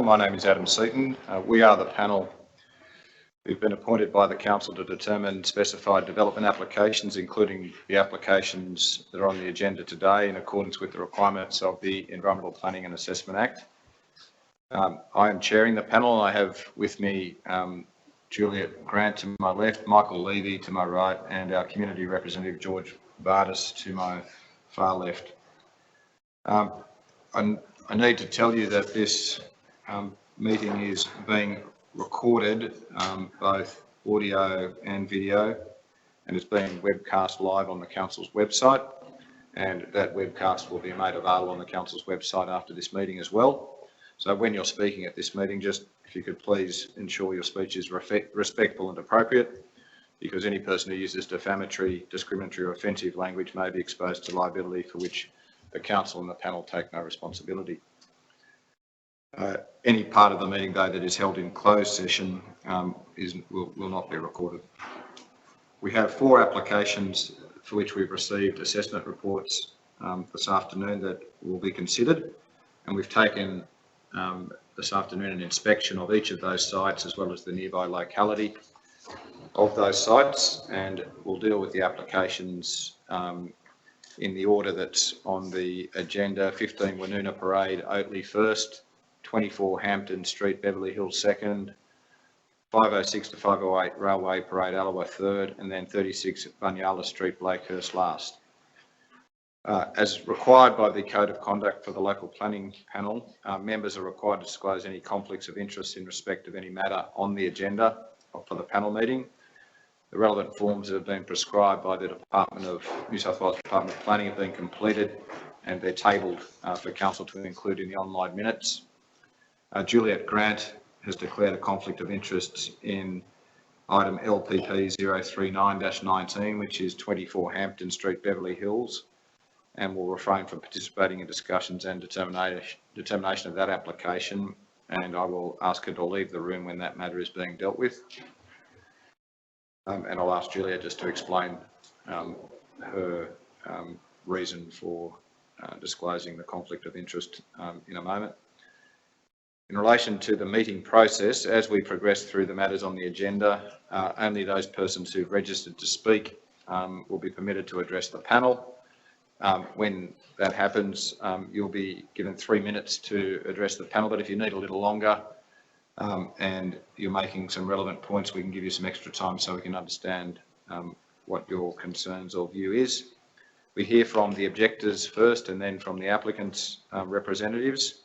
My name is Adam Seaton. We are the panel who've been appointed by the Council to determine specified development applications, including the applications that are on the agenda today in accordance with the requirements of the Environmental Planning and Assessment Act. I am chairing the panel. I have with me Juliet Grant to my left, Michael Levy to my right, and our Community Representative George Bardis to my far left. I need to tell you that this meeting is being recorded, both audio and video, and it's being webcast live on the Council's website, and that webcast will be made available on the Council's website after this meeting as well. So when you're speaking at this meeting, just if you could please ensure your speech is respectful and appropriate, because any person who uses defamatory, discriminatory or offensive language may be exposed to liability for which the Council and the panel take no responsibility. Any part of the meeting, though, that is held in closed session will not be recorded. We have 4 applications for which we've received assessment reports this afternoon that will be considered, and we've taken this afternoon an inspection of each of those sites as well as the nearby locality of those sites, and we'll deal with the applications in the order that's on the agenda. 15 Woonona Parade, Oatley first, 24 Hampton Street, Beverly Hills second, 506 to 508 Railway Parade, Allawa third, and then 36 Bunyala Street, Blakehurst last. As required by the Code of Conduct for the Local Planning Panel, members are required to disclose any conflicts of interest in respect of any matter on the agenda for the panel meeting. The relevant forms that have been prescribed by the New South Wales Department of Planning have been completed, and they're tabled for Council to include in the online minutes. Juliet Grant has declared a conflict of interest in item LPP 039-19, which is 24 Hampton Street, Beverly Hills, and will refrain from participating in discussions and determination of that application, and I will ask her to leave the room when that matter is being dealt with. And I'll ask Juliet just to explain her reason for disclosing the conflict of interest in a moment. In relation to the meeting process, as we progress through the matters on the agenda, only those persons who've registered to speak will be permitted to address the panel. When that happens, you'll be given 3 minutes to address the panel, but if you need a little longer and you're making some relevant points, we can give you some extra time so we can understand what your concerns or view is. We hear from the objectors first and then from the applicants' representatives.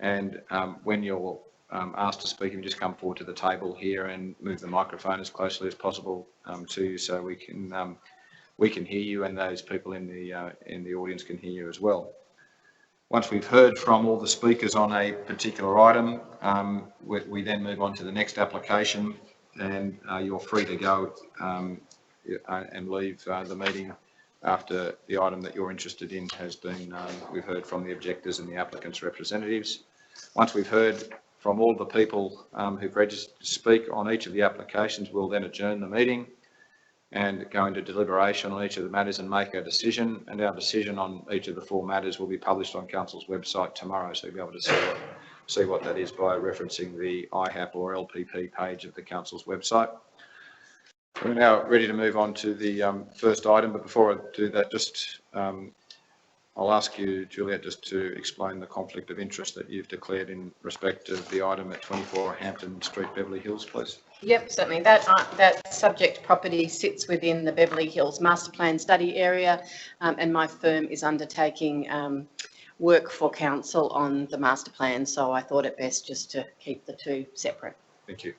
And when you're asked to speak, you just come forward to the table here and move the microphone as closely as possible to you, so we can hear you, and those people in the audience can hear you as well. Once we've heard from all the speakers on a particular item, we then move on to the next application, and you're free to go and leave the meeting after the item that you're interested in has been, we've heard from the objectors and the applicants' representatives. Once we've heard from all the people who've registered to speak on each of the applications, we'll then adjourn the meeting and go into deliberation on each of the matters and make a decision, and our decision on each of the 4 matters will be published on Council's website tomorrow, so you'll be able to see what that is by referencing the IHAP or LPP page of the Council's website. We're now ready to move on to the first item, but before I do that, just I'll ask you, Juliet, just to explain the conflict of interest that you've declared in respect of the item at 24 Hampton Street, Beverly Hills, please. Yep, certainly. That subject property sits within the Beverly Hills Master Plan study area, and my firm is undertaking work for Council on the Master Plan, so I thought it best just to keep the 2 separate. Thank you.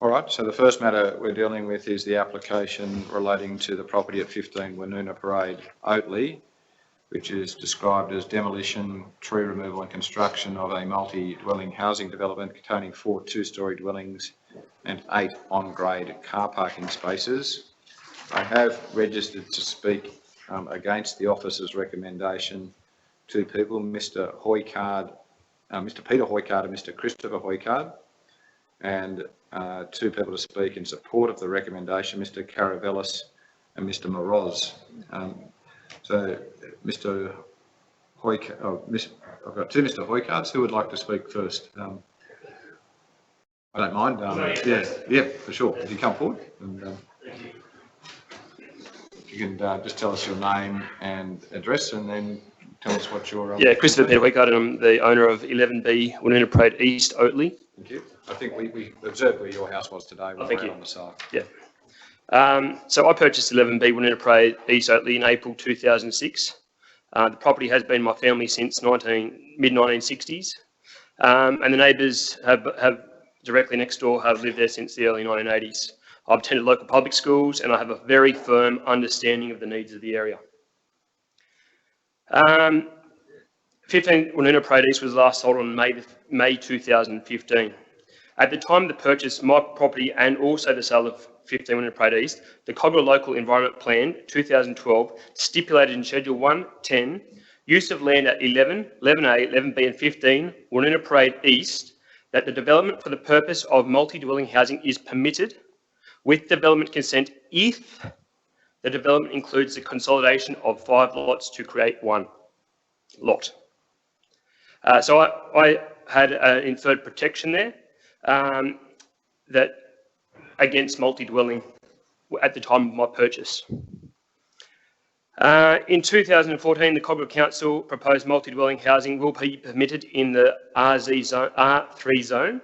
All right, so the first matter we're dealing with is the application relating to the property at 15 Woonona Parade, Oatley, which is described as demolition, tree removal and construction of a multi-dwelling housing development containing 4 2-storey dwellings and 8 on-grade car parking spaces. I have registered to speak against the officer's recommendation 2 people, Mr. Hoycard, Mr. Peter Hoycard and Mr. Christopher Hoycard, and 2 people to speak in support of the recommendation, Mr. Caravellis and Mr. Moroz. So Mr. I've got two Mr. Hoycards. Who would like to speak first? I don't mind. Yeah, for sure. If you come forward, and if you can just tell us your name and address, and then tell us what your... Yeah, Christopher Peter Hoycard, and I'm the owner of 11B Woonona Parade East, Oatley. Thank you. I think we observed where your house was today. Thank you. On the side. Yeah. So I purchased 11B Woonona Parade East, Oatley in April 2006. The property has been my family since mid-1960s, and the neighbours have directly next door have lived there since the early 1980s. I've attended local public schools, and I have a very firm understanding of the needs of the area. 15 Woonona Parade East was last sold on May 2015. At the time of the purchase, my property and also the sale of 15 Woonona Parade East, the Cogra Local Environment Plan 2012 stipulated in Schedule 1.10 use of land at 11, 11A, 11B and 15 Woonona Parade East, that the development for the purpose of multi-dwelling housing is permitted with development consent if the development includes the consolidation of 5 lots to create 1 lot. So I had an inferred protection there that against multi-dwelling at the time of my purchase. In 2014, the Cogra Council proposed multi-dwelling housing will be permitted in the R3 zone.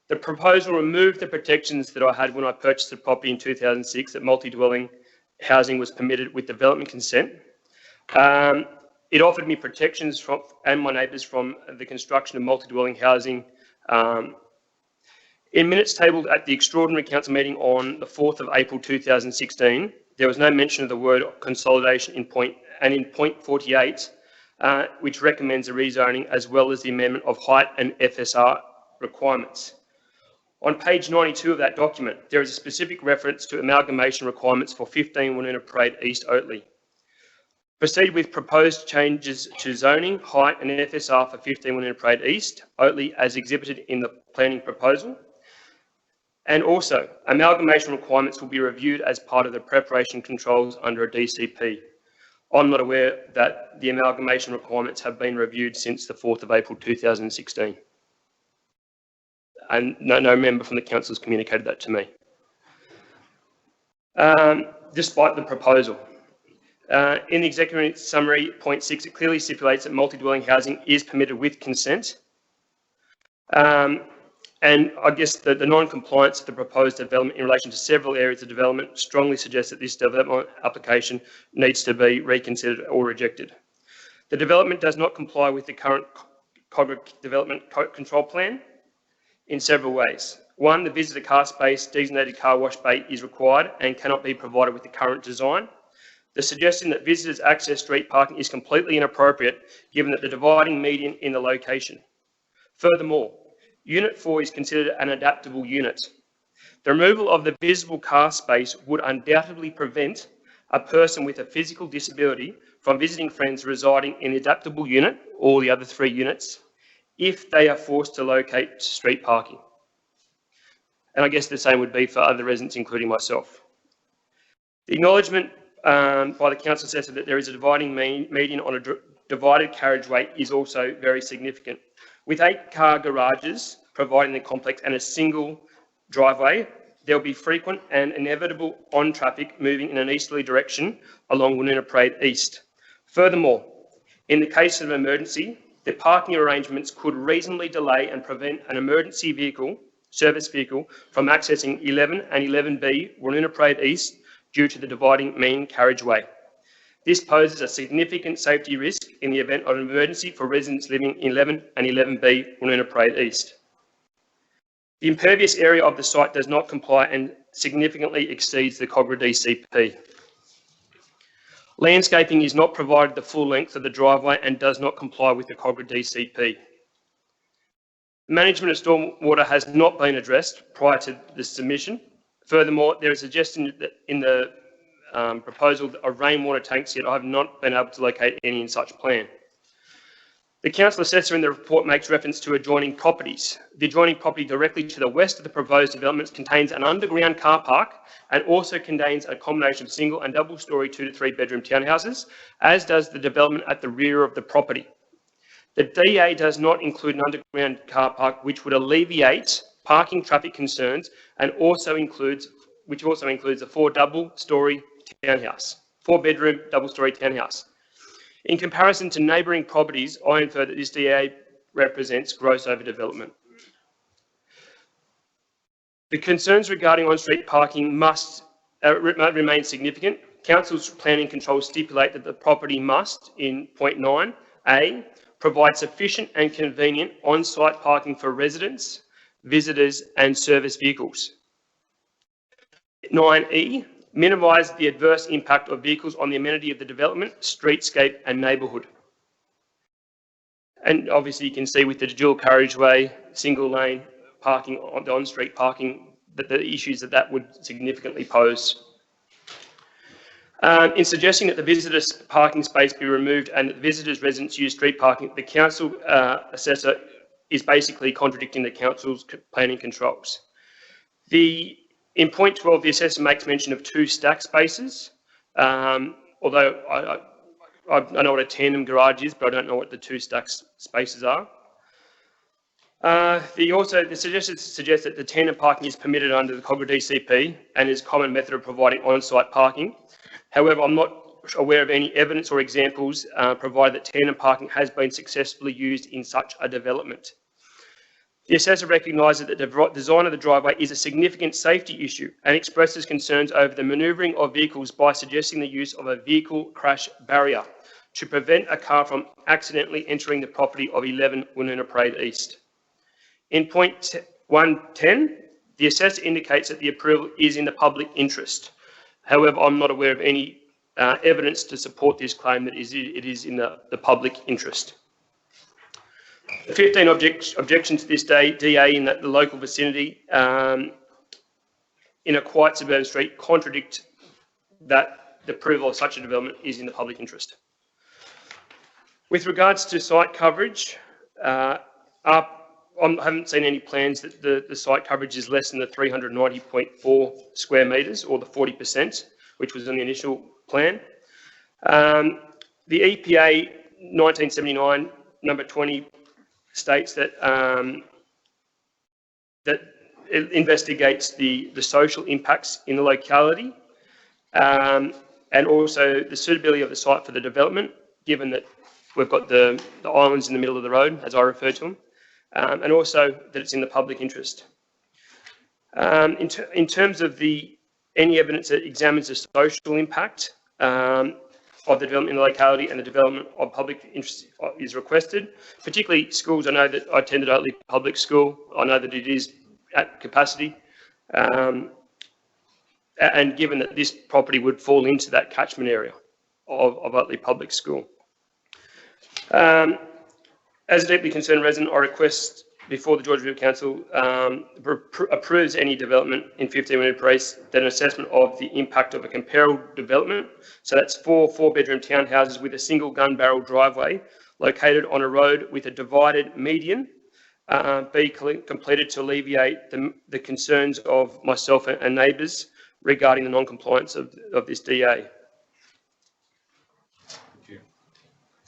The proposal removed the protections that I had when I purchased the property in 2006, that multi-dwelling housing was permitted with development consent. It offered me protections from, and my neighbours from the construction of multi-dwelling housing. In minutes tabled at the extraordinary council meeting on the 4th of April 2016, there was no mention of the word consolidation in point 48, which recommends a rezoning as well as the amendment of height and FSR requirements. On page 92 of that document, there is a specific reference to amalgamation requirements for 15 Woonona Parade East, Oatley. Proceed with proposed changes to zoning, height and FSR for 15 Woonona Parade East, Oatley, as exhibited in the planning proposal. And also, amalgamation requirements will be reviewed as part of the preparation controls under a DCP. I'm not aware that the amalgamation requirements have been reviewed since the 4th of April 2016. And no member from the council has communicated that to me. Despite the proposal. In the executive summary, point 6, it clearly stipulates that multi-dwelling housing is permitted with consent. And I guess the non-compliance of the proposed development in relation to several areas of development strongly suggests that this development application needs to be reconsidered or rejected. The development does not comply with the current Cogra Development Control Plan in several ways. 1, the visitor car space designated car wash bay is required and cannot be provided with the current design. The suggestion that visitors access street parking is completely inappropriate given that the dividing median in the location. Furthermore, Unit 4 is considered an adaptable unit. The removal of the visible car space would undoubtedly prevent a person with a physical disability from visiting friends residing in the adaptable unit, or the other 3 units, if they are forced to locate street parking. And I guess the same would be for other residents, including myself. The acknowledgement by the council says that there is a dividing median on a divided carriageway is also very significant. With 8-car garages providing the complex and a single driveway, there will be frequent and inevitable on-traffic moving in an easterly direction along Woonona Parade East. Furthermore, in the case of an emergency, the parking arrangements could reasonably delay and prevent an emergency vehicle, service vehicle, from accessing 11 and 11B Woonona Parade East due to the dividing main carriageway. This poses a significant safety risk in the event of an emergency for residents living in 11 and 11B Woonona Parade East. The impervious area of the site does not comply and significantly exceeds the Cogra DCP. Landscaping is not provided the full length of the driveway and does not comply with the Cogra DCP. Management of stormwater has not been addressed prior to the submission. Furthermore, there is a suggestion that in the proposal of rainwater tanks, yet I have not been able to locate any in such plan. The council assessor in the report makes reference to adjoining properties. The adjoining property directly to the west of the proposed developments contains an underground car park and also contains a combination of single and double-storey 2 to 3 bedroom townhouses, as does the development at the rear of the property. The DA does not include an underground car park, which would alleviate parking traffic concerns, and also includes a 4 double-storey townhouse, 4 bedroom double-storey townhouse. In comparison to neighbouring properties, I infer that this DA represents gross overdevelopment. The concerns regarding on-street parking must remain significant. Council's planning controls stipulate that the property must, in point 9, A, provide sufficient and convenient on-site parking for residents, visitors and service vehicles. 9E, minimise the adverse impact of vehicles on the amenity of the development, streetscape and neighbourhood. And obviously you can see with the dual carriageway, single lane parking, the on-street parking, that the issues that would significantly pose. In suggesting that the visitors' parking space be removed and that the visitors' residents use street parking, the council assessor is basically contradicting the council's planning controls. In point 12, the assessor makes mention of 2 stack spaces, although I know what a tandem garage is, but I don't know what the 2 stack spaces are. The suggestion suggests that the tandem parking is permitted under the Cogra DCP and is a common method of providing on-site parking. However, I'm not aware of any evidence or examples provided that tandem parking has been successfully used in such a development. The assessor recognises that the design of the driveway is a significant safety issue and expresses concerns over the manoeuvring of vehicles by suggesting the use of a vehicle crash barrier to prevent a car from accidentally entering the property of 11 Woonona Parade East. In point 110, the assessor indicates that the approval is in the public interest. However, I'm not aware of any evidence to support this claim that it is in the public interest. 15 objections to this DA in that the local vicinity in a quiet suburban street contradict that the approval of such a development is in the public interest. With regards to site coverage, I haven't seen any plans that the site coverage is less than the 390.4 square metres or the 40%, which was in the initial plan. The EPA 1979 number 20 states that that it investigates the social impacts in the locality and also the suitability of the site for the development, given that we've got the islands in the middle of the road, as I refer to them, and also that it's in the public interest. In terms of any evidence that examines the social impact of the development in the locality and the development of public interest is requested, particularly schools. I know that I attended Oatley Public School. I know that it is at capacity. And given that this property would fall into that catchment area of Oatley Public School. As a deeply concerned resident, I request before the George River Council approves any development in 15 Woonona Parade that an assessment of the impact of a comparable development, so that's 4 four-bedroom townhouses with a single gun barrel driveway located on a road with a divided median, be completed to alleviate the concerns of myself and neighbours regarding the non-compliance of this DA. Thank you.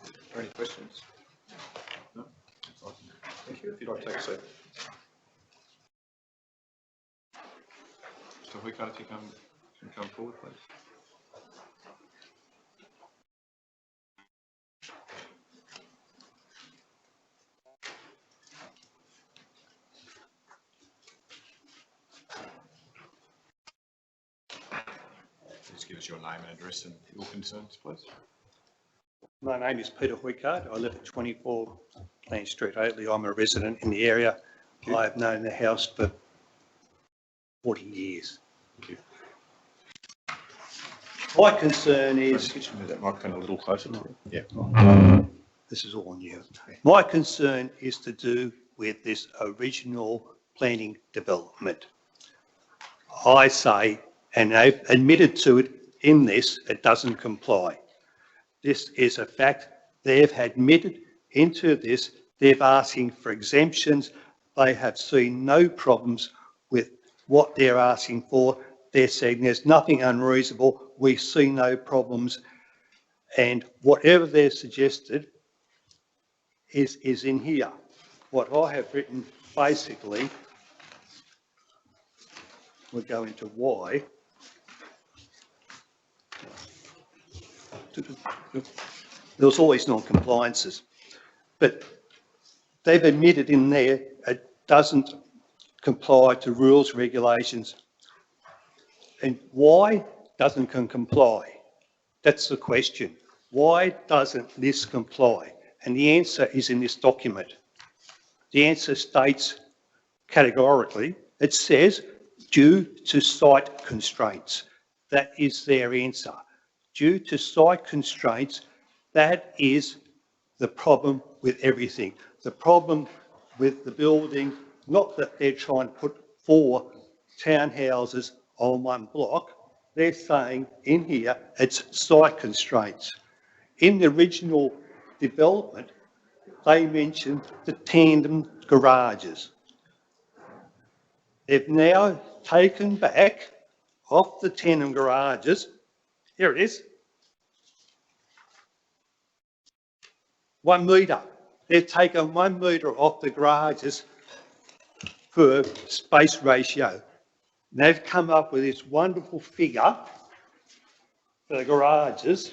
Are there any questions? No? Thank you. If you'd like to take a seat. So if we can come forward, please. Just give us your name and address and your concerns, please. My name is Peter Hoycard. I live at 24 Plain Street, Oatley. I'm a resident in the area. I have known the house for 40 years. Thank you. My concern is... Could you move that microphone a little closer to you? Yeah. This is all new. My concern is to do with this original planning development. I say, and they've admitted to it in this, it doesn't comply. This is a fact. They've admitted into this. They're asking for exemptions. They have seen no problems with what they're asking for. They're saying there's nothing unreasonable. We see no problems. And whatever they've suggested is in here. What I have written basically, we'll go into why. There was always non-compliances, but they've admitted in there it doesn't comply to rules, regulations. And why doesn't it comply? That's the question. Why doesn't this comply? And the answer is in this document. The answer states categorically, it says, due to site constraints. That is their answer. Due to site constraints, that is the problem with everything. The problem with the building, not that they're trying to put 4 townhouses on one block, they're saying in here it's site constraints. In the original development, they mentioned the tandem garages. They've now taken back off the tandem garages, here it is, 1 metre. They've taken 1 metre off the garages for space ratio. And they've come up with this wonderful figure for the garages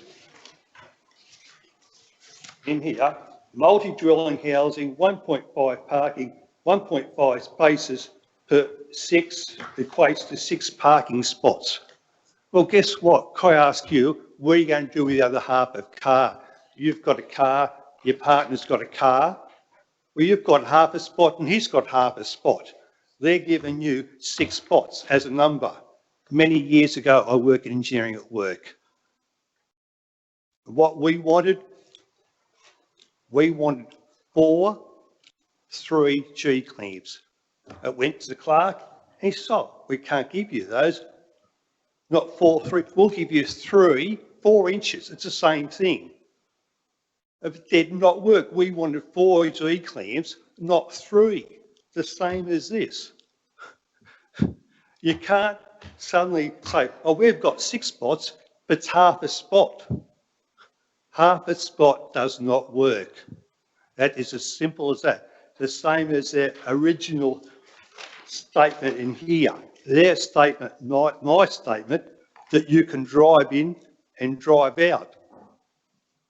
in here. Multi-dwelling housing, 1.5 parking, 1.5 spaces per 6 equates to 6 parking spots. Well, guess what? I ask you, what are you going to do with the other half of the car? You've got a car, your partner's got a car. Well, you've got half a spot and he's got half a spot. They're giving you 6 spots as a number. Many years ago, I worked in engineering at work. What we wanted 4 3G clamps. It went to the clerk, and he said, we can't give you those. Not 4, 3, we'll give you 3, 4 inches. It's the same thing. If it did not work, we wanted 4 G clamps, not 3. The same as this. You can't suddenly say, oh, we've got 6 spots, but it's half a spot. Half a spot does not work. That is as simple as that. The same as their original statement in here. Their statement, my statement, that you can drive in and drive out.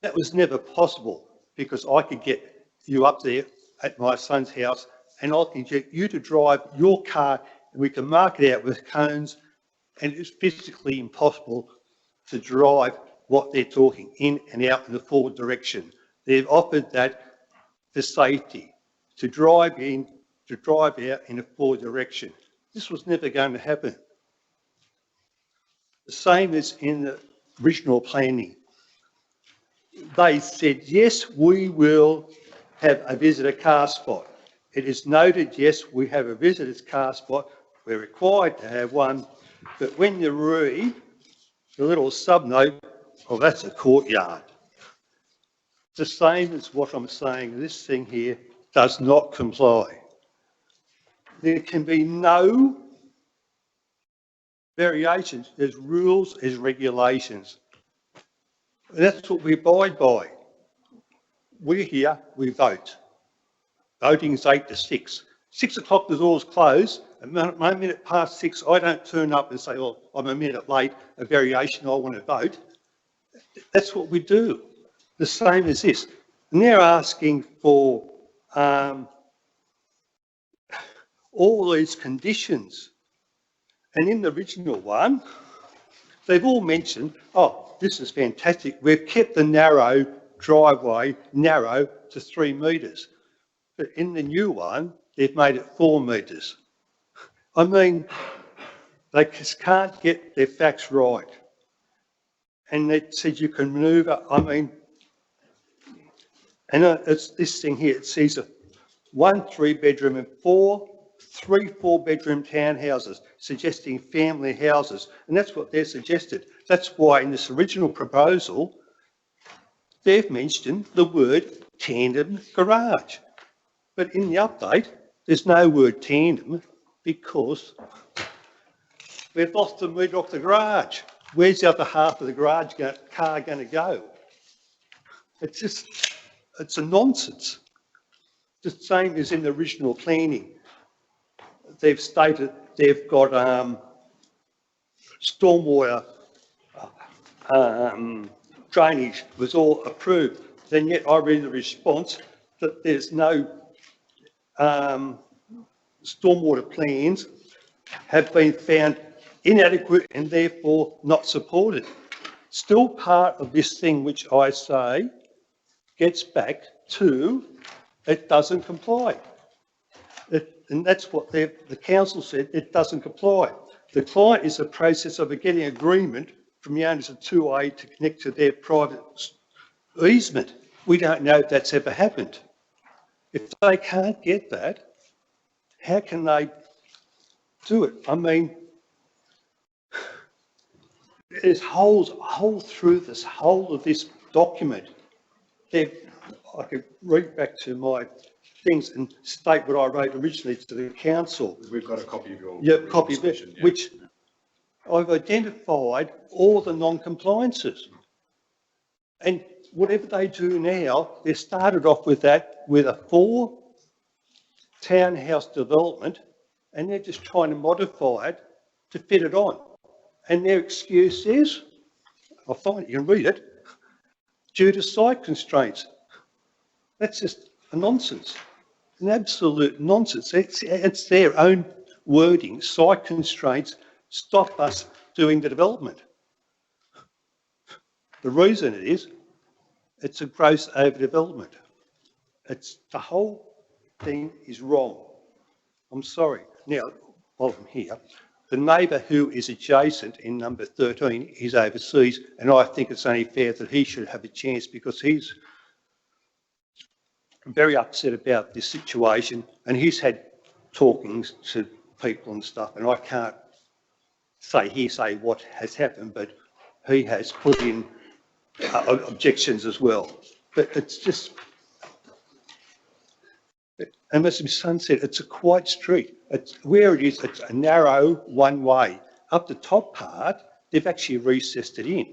That was never possible because I could get you up there at my son's house and I can get you to drive your car and we can mark it out with cones, and it's physically impossible to drive what they're talking in and out in the forward direction. They've offered that for safety, to drive in, to drive out in a forward direction. This was never going to happen. The same as in the original planning. They said, yes, we will have a visitor car spot. It is noted, yes, we have a visitor's car spot. We're required to have one. But when you read the little subnote, well, that's a courtyard. It's the same as what I'm saying. This thing here does not comply. There can be no variations. There's rules, there's regulations. And that's what we abide by. We're here, we vote. Voting is 8 to 6. 6 o'clock the doors close. At 1 minute past 6, I don't turn up and say, well, I'm a minute late, a variation, I want to vote. That's what we do. The same as this. And they're asking for all these conditions. And in the original one, they've all mentioned, oh, this is fantastic. We've kept the narrow driveway narrow to 3 metres. But in the new one, they've made it 4 metres. I mean, they just can't get their facts right. And they said you can manoeuvre, I mean, and it's this thing here, it says 1 3-bedroom and 3 4-bedroom townhouses, suggesting family houses. And that's what they're suggested. That's why in this original proposal, they've mentioned the word tandem garage. But in the update, there's no word tandem because we've lost the meter off the garage. Where's the other half of the garage car going to go? It's a nonsense. The same as in the original planning. They've stated they've got stormwater drainage was all approved. Then yet I read the response that there's no stormwater plans have been found inadequate and therefore not supported. Still part of this thing which I say gets back to it doesn't comply. And that's what the council said, it doesn't comply. The client is a process of getting agreement from the owners of 2A to connect to their private easement. We don't know if that's ever happened. If they can't get that, how can they do it? I mean, there's holes through this whole of this document. I could read back to my things and state what I wrote originally to the council. We've got a copy of your copy of it, which I've identified all the non-compliances. And whatever they do now, they started off with that with a 4 townhouse development, and they're just trying to modify it to fit it on. And their excuse is, I'll find it, you can read it, due to site constraints. That's just a nonsense, an absolute nonsense. It's their own wording. Site constraints stop us doing the development. The reason it is, it's a gross overdevelopment. It's the whole thing is wrong. I'm sorry. Now, while I'm here, the neighbour who is adjacent in number 13 is overseas, and I think it's only fair that he should have a chance because he's very upset about this situation and he's had talkings to people and stuff, and I can't say what has happened, but he has put in objections as well. But it's just, and as my son said, it's a quiet street. It's where it is, it's a narrow one way. Up the top part, they've actually recessed it in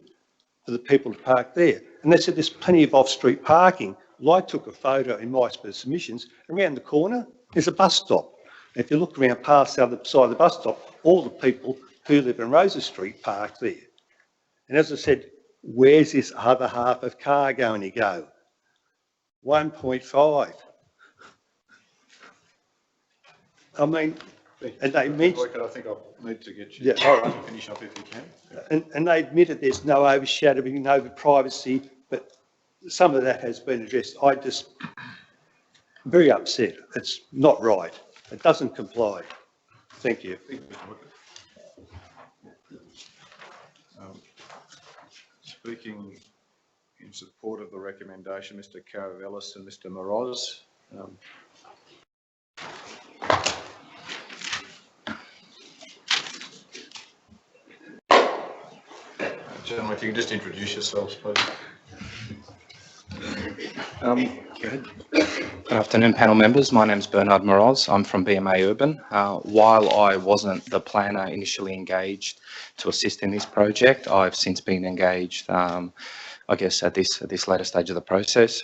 for the people to park there. And they said there's plenty of off-street parking. Well, I took a photo in my submissions. Around the corner, there's a bus stop. And if you look around past the other side of the bus stop, all the people who live in Rosa Street park there. And as I said, where's this other half of car going to go? 1.5. I mean, and they mentioned... I think I need to get you to finish up if you can. And they admitted there's no overshadowing, no privacy, but some of that has been addressed. I just, very upset. It's not right. It doesn't comply. Thank you. Speaking in support of the recommendation, Mr. Caravellis and Mr. Moroz. Gentlemen, if you can just introduce yourselves, please. Good afternoon, panel members. My name is Bernard Moroz. I'm from BMA Urban. While I wasn't the planner initially engaged to assist in this project, I've since been engaged, I guess, at this later stage of the process.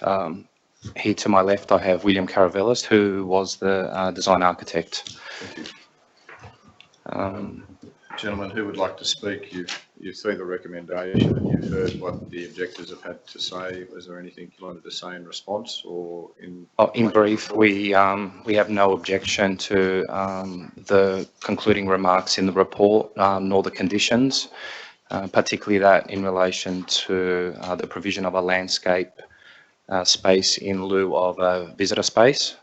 Here to my left, I have William Caravellis, who was the design architect. Thank you. Gentlemen, who would like to speak? You've seen the recommendation and you've heard what the objectors have had to say. Was there anything you wanted to say in response or in? In brief, we have no objection to the concluding remarks in the report, nor the conditions, particularly that in relation to the provision of a landscape space in lieu of a visitor space.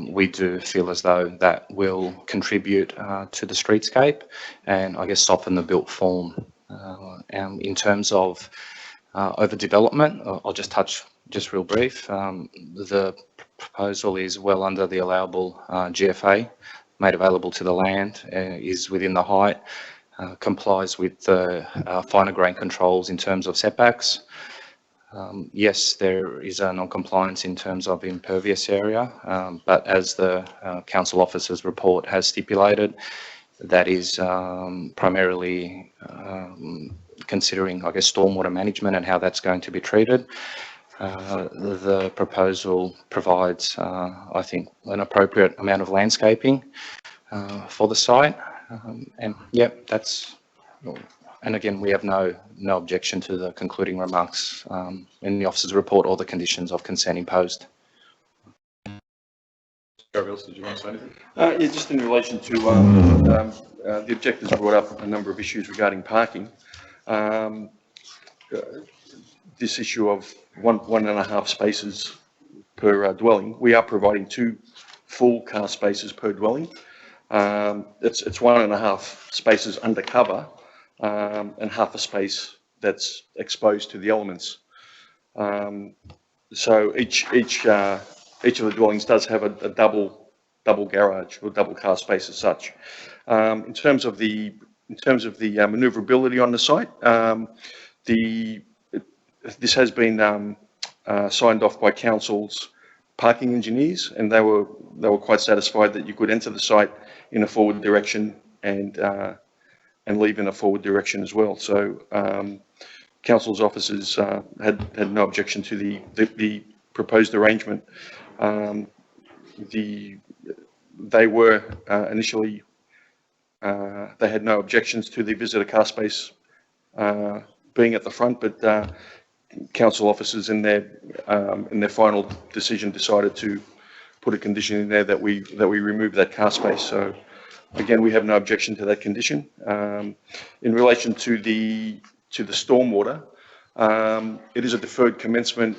We do feel as though that will contribute to the streetscape and I guess soften the built form. In terms of overdevelopment, I'll just touch just real brief. The proposal is well under the allowable GFA made available to the land, is within the height, complies with the finer grain controls in terms of setbacks. Yes, there is a non-compliance in terms of impervious area, but as the council officer's report has stipulated, that is primarily considering, I guess, stormwater management and how that's going to be treated. The proposal provides, I think, an appropriate amount of landscaping for the site, and yep, that's. And again, we have no objection to the concluding remarks in the officer's report or the conditions of consent imposed. Gabriel, did you want to say anything? Yeah, just in relation to the objectors brought up a number of issues regarding parking. This issue of one and a half spaces per dwelling, we are providing 2 full car spaces per dwelling. It's 1.5 spaces under cover. And half a space that's exposed to the elements. So each of the dwellings does have a double garage or double car space as such. In terms of the manoeuvrability on the site, this has been signed off by council's parking engineers, and they were quite satisfied that you could enter the site in a forward direction and leave in a forward direction as well. So council's officers had no objection to the proposed arrangement. They were initially, they had no objections to the visitor car space being at the front, but council officers in their final decision decided to put a condition in there that we remove that car space. So again, we have no objection to that condition. In relation to the stormwater, it is a deferred commencement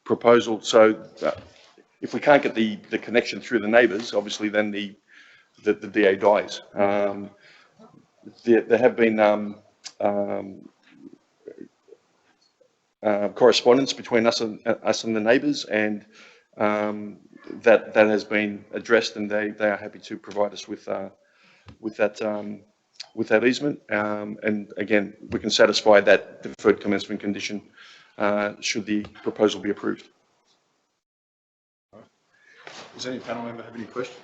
proposal. So if we can't get the connection through the neighbours, obviously then the DA dies. There have been correspondence between us and the neighbours, and that has been addressed, and they are happy to provide us with that easement, and again, we can satisfy that deferred commencement condition should the proposal be approved. Does any panel member have any questions?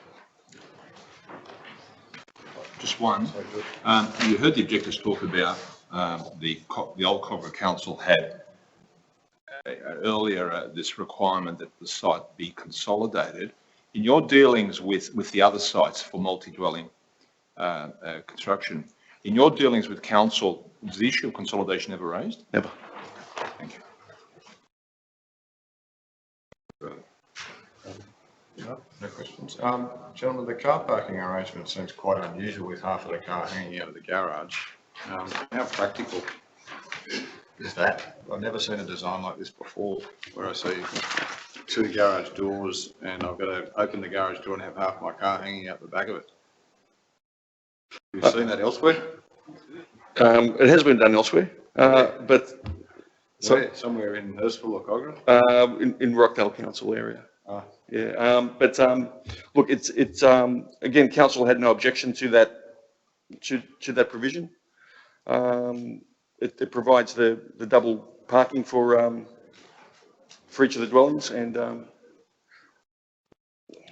Just one. You heard the objectors talk about the old Cobra Council had earlier this requirement that the site be consolidated. In your dealings with the other sites for multi-dwelling construction, in your dealings with council, was the issue of consolidation ever raised? Never. Thank you. No questions. Gentlemen, the car parking arrangement seems quite unusual with half of the car hanging out of the garage. How practical is that? I've never seen a design like this before, where I see 2 garage doors and I've got to open the garage door and have half my car hanging out the back of it. Have you seen that elsewhere? It has been done elsewhere, but somewhere in Hurstville or Cogra? in Rockdale Council area. Yeah. But look, it's again, council had no objection to that provision. It provides the double parking for each of the dwellings, and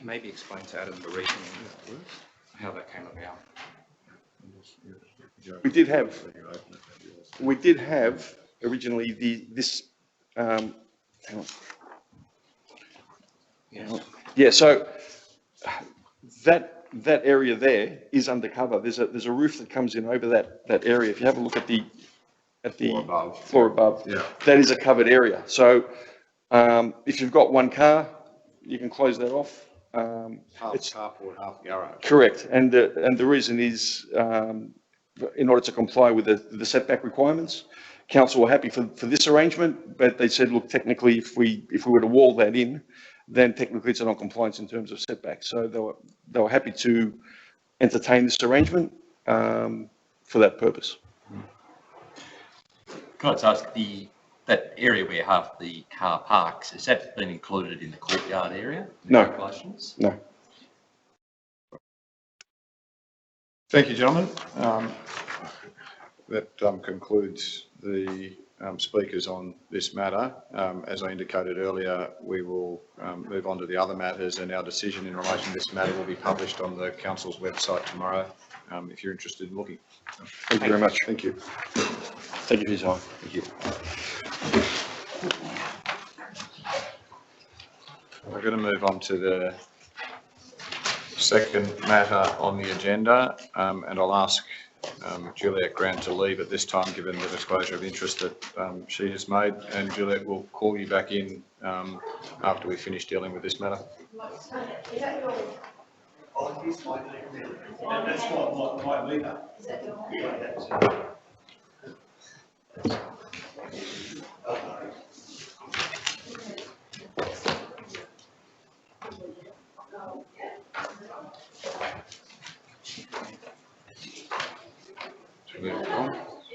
Maybe explain to Adam the reasoning, how that came about. we did have originally this. Hang on. Yes. Yeah, so that area there is undercover. There's a roof that comes in over that area. If you have a look at the floor above, Yeah. that is a covered area. So if you've got one car, you can close that off. It's carport, half garage. Correct, and the reason is in order to comply with the setback requirements. Council were happy for this arrangement, but they said, look, technically, if we were to wall that in, then technically it's a non-compliance in terms of setback. So they were happy to entertain this arrangement for that purpose. Can I just ask, that area where you have the car parks, has that been included in the courtyard area? No. Calculations? No. Thank you, gentlemen. That concludes the speakers on this matter. As I indicated earlier, we will move on to the other matters, and our decision in relation to this matter will be published on the council's website tomorrow, if you're interested in looking. Thank you very much. Thank you. Thank you for your time. Thank you. We're going to move on to the second matter on the agenda, and I'll ask Juliette Grant to leave at this time, given the disclosure of interest that she has made, and Juliette will call you back in after we finish dealing with this matter.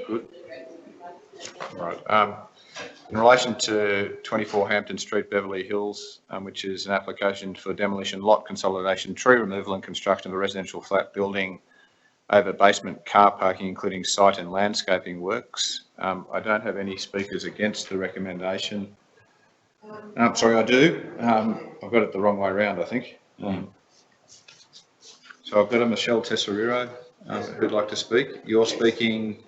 Good. Right. In relation to 24 Hampton Street, Beverly Hills, which is an application for demolition, lot consolidation, tree removal and construction of a residential flat building over basement car parking, including site and landscaping works. I don't have any speakers against the recommendation. Sorry, I do. I've got it the wrong way around, I think. So I've got a Michelle Tesoriero who'd like to speak. You're speaking.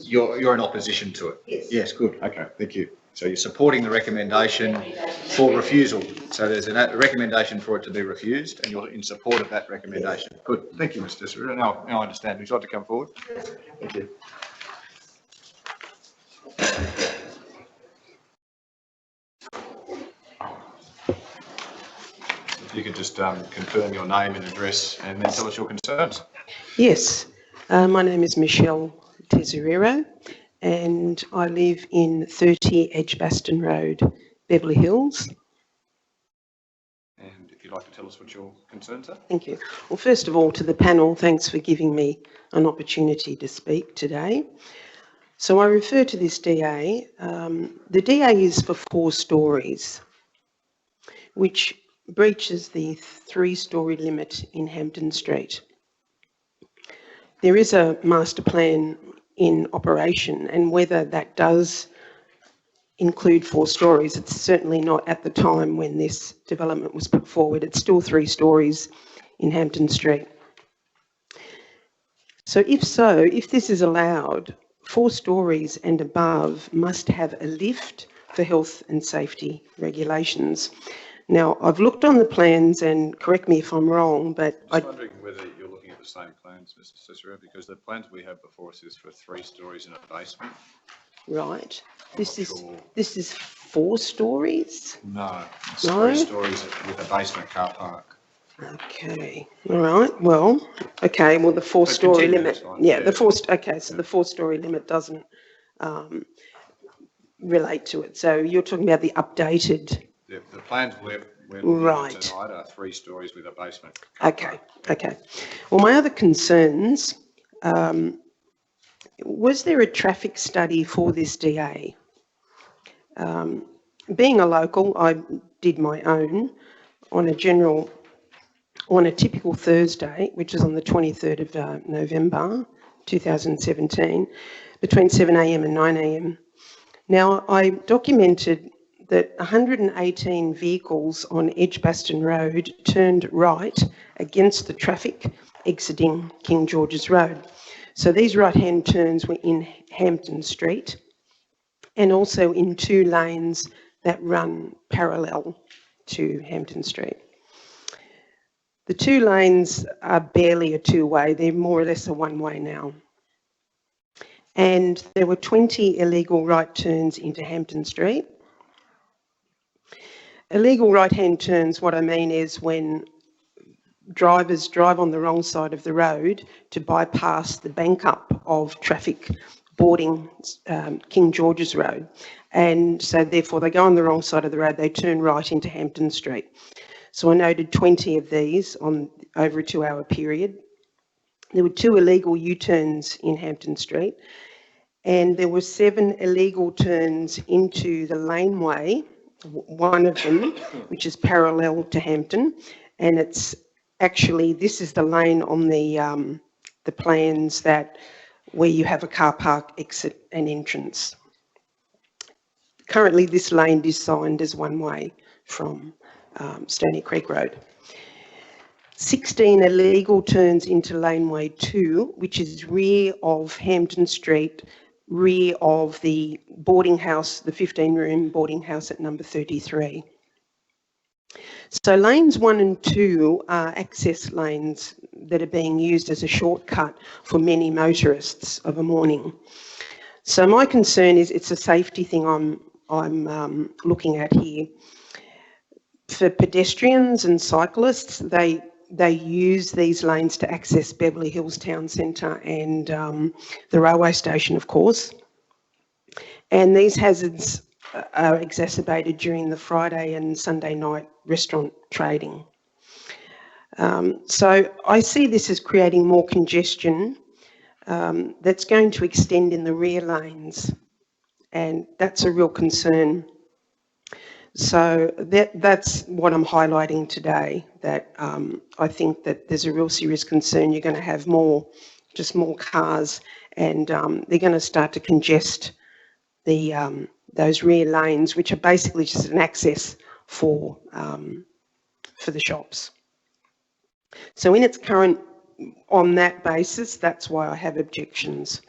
You're in opposition to it? Yes. Yes, good. Okay, thank you. So you're supporting the recommendation for refusal. So there's a recommendation for it to be refused, and you're in support of that recommendation. Yes. Good. Thank you, Mr. Tesoriero. Now I understand. Would you like to come forward? Thank you. If you could just confirm your name and address and then tell us your concerns. Yes, my name is Michelle Tesoriero and I live in 30 Edgbaston Road, Beverly Hills. And if you'd like to tell us what your concerns are. Thank you. Well, first of all, to the panel, thanks for giving me an opportunity to speak today. So I refer to this DA. The DA is for 4 stories, which breaches the 3-storey limit in Hampton Street. There is a master plan in operation, and whether that does include 4 stories, it's certainly not at the time when this development was put forward. It's still 3 stories in Hampton Street. So, if this is allowed, 4 stories and above must have a lift for health and safety regulations. Now, I've looked on the plans, and correct me if I'm wrong, but I'm just wondering whether you're looking at the same plans, Mr. Tesoriero, because the plans we have before us is for 3 stories in a basement. Right. This is 4 stories? No, it's 3 stories with a basement car park. Okay. All right. Well, okay. Well, the 4-storey limit. Yeah, the 4. Okay, so the 4-storey limit doesn't relate to it. So you're talking about the updated. The plans we're looking at tonight are 3 stories with a basement. Okay. Okay. Well, my other concerns. Was there a traffic study for this DA? Being a local, I did my own on a typical Thursday, which is on the 23rd of November 2017, between 7 a.m. and 9 a.m. Now, I documented that 118 vehicles on Edgbaston Road turned right against the traffic exiting King George's Road. So these right-hand turns were in Hampton Street and also in 2 lanes that run parallel to Hampton Street. The 2 lanes are barely a 2-way, they're more or less a 1-way now. And there were 20 illegal right turns into Hampton Street. Illegal right-hand turns, what I mean is when drivers drive on the wrong side of the road to bypass the bank up of traffic boarding King George's Road. And so therefore they go on the wrong side of the road, they turn right into Hampton Street. So I noted 20 of these on over a 2-hour period. There were 2 illegal U-turns in Hampton Street, and there were 7 illegal turns into the laneway, one of them, which is parallel to Hampton, and it's actually, this is the lane on the the plans that where you have a car park exit and entrance. Currently, this lane is signed as one way from Stony Creek Road. 16 illegal turns into laneway 2, which is rear of Hampton Street, rear of the boarding house, the 15-room boarding house at number 33. So lanes 1 and 2 are access lanes that are being used as a shortcut for many motorists of a morning. So my concern is it's a safety thing I'm looking at here. For pedestrians and cyclists, they use these lanes to access Beverly Hills Town Centre and the railway station, of course. And these hazards are exacerbated during the Friday and Sunday night restaurant trading. So I see this as creating more congestion that's going to extend in the rear lanes, and that's a real concern. So that's what I'm highlighting today, that I think that there's a real serious concern. You're going to have more cars, and they're going to start to congest the those rear lanes, which are basically just an access for the shops. So in its current, on that basis, that's why I have objections.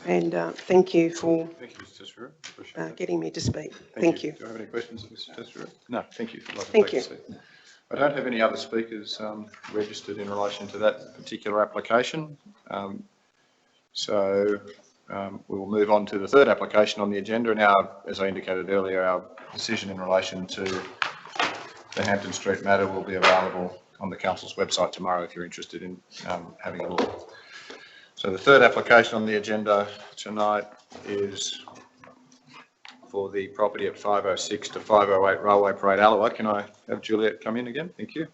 And thank you for getting me to speak. Thank you. Do you have any questions, Mr. Tessera? No, thank you. Thank you. I don't have any other speakers registered in relation to that particular application. So we will move on to the third application on the agenda. Now, as I indicated earlier, our decision in relation to the Hampton Street matter will be available on the council's website tomorrow if you're interested in having a look. So the third application on the agenda tonight is for the property at 506 to 508 Railway Parade, Allawa. Can I have Juliet come in again? Thank you.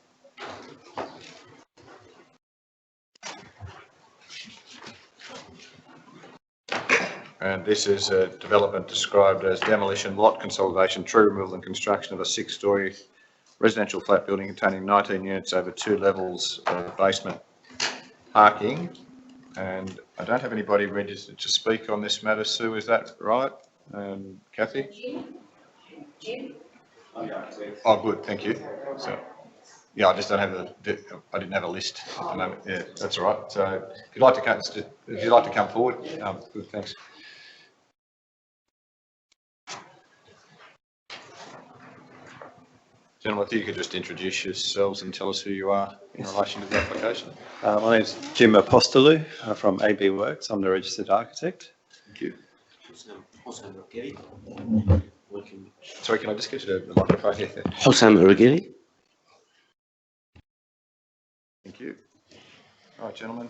And this is a development described as demolition, lot consolidation, tree removal and construction of a 6-storey residential flat building containing 19 units over 2 levels of basement parking. And I don't have anybody registered to speak on this matter. Sue, is that right? Kathy? Jim? Oh, good, thank you. So, yeah, I just don't have I didn't have a list at the moment. Yeah, that's all right. So if you'd like to come forward, good, thanks. Gentlemen, if you could just introduce yourselves and tell us who you are in relation to the application. My name is Jim Apostolou from AB Works. I'm the registered architect. Thank you. Sorry, can I just get you the microphone here? Hossam Urugiri. Thank you. All right, gentlemen.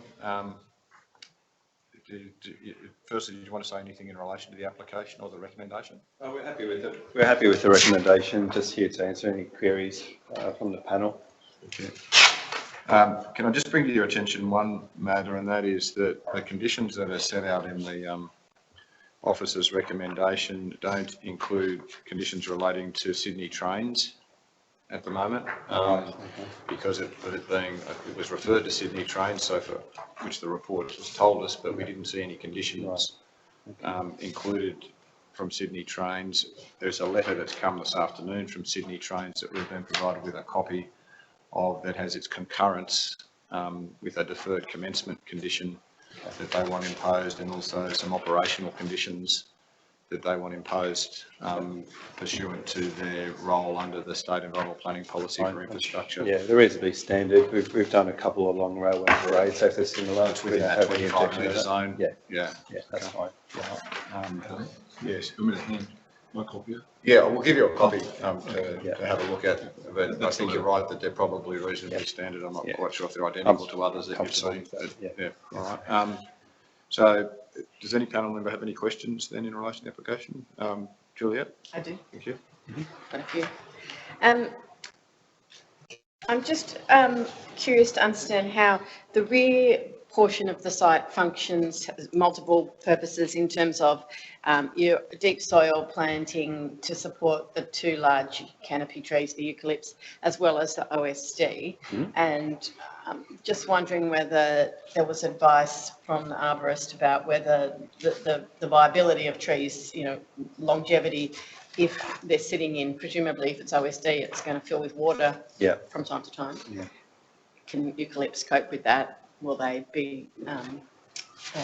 Firstly, did you want to say anything in relation to the application or the recommendation? We're happy with it. We're happy with the recommendation. Just here to answer any queries from the panel. Okay. Can I just bring to your attention one matter, and that is that the conditions that are set out in the officer's recommendation don't include conditions relating to Sydney trains at the moment, because it was referred to Sydney trains, so for which the report has told us, but we didn't see any conditions included from Sydney trains. There's a letter that's come this afternoon from Sydney trains that we've been provided with a copy of, that has its concurrence with a deferred commencement condition that they want imposed, and also some operational conditions that they want imposed pursuant to their role under the State Environmental Planning Policy for Infrastructure. Yeah, the reasonably standard. We've done a couple of long railway parades, so if they're similar, it's within that 25 metre zone. Yeah, that's fine. Yes. You want me to hand my copy? Yeah, we'll give you a copy to have a look at. But I think you're right that they're probably reasonably standard. I'm not quite sure if they're identical to others that you've seen. Yeah, all right. So, does any panel member have any questions then in relation to the application? Juliet? I do. Thank you. Got a few. I'm just curious to understand how the rear portion of the site functions, has multiple purposes in terms of your deep soil planting to support the 2 large canopy trees, the eucalypts, as well as the OSD. And just wondering whether there was advice from the arborist about whether the viability of trees, you know, longevity, if they're sitting in, presumably if it's OSD, it's going to fill with water from time to time. Can eucalypts cope with that? Will they be